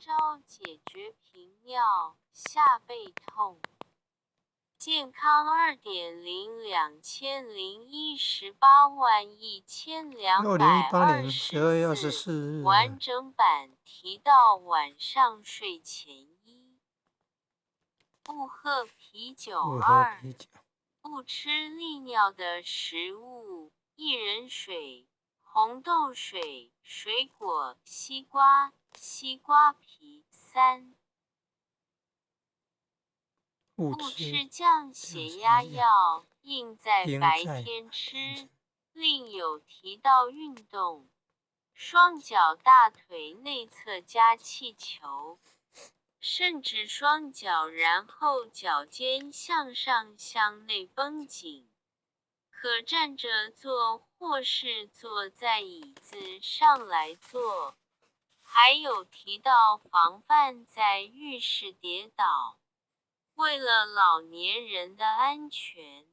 招解决频尿、下背痛。健康2.021181224完整版提到晚上睡前一。不喝啤酒2，不吃利尿的食物，薏仁水、红豆水、水果西瓜、西瓜皮3。不吃降血压药，应在白天吃。另有提到运动，双脚大腿内侧加气球，伸直双脚，然后脚尖向上向内绷紧，可站着做或是坐在椅子上来做。还有提到防范在浴室跌倒。为了老年人的安全，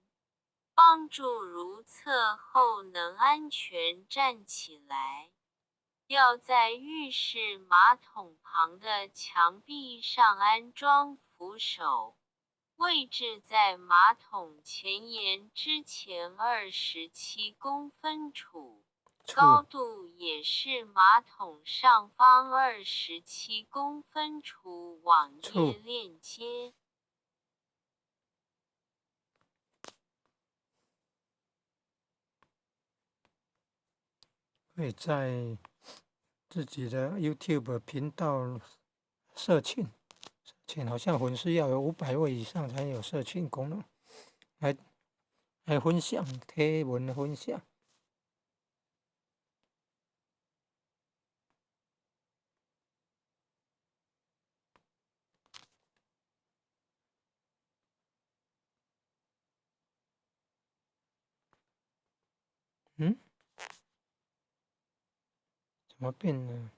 帮助如厕后能安全站起来，要在浴室马桶旁的墙壁上安装扶手，位置在马桶前沿之前27公分处，高度也是马桶上方27公分处。网页链接。会在自己的 YouTube 频道社群，好像粉丝要有500位以上才有社群功能，来分享贴文的分享。怎么变了？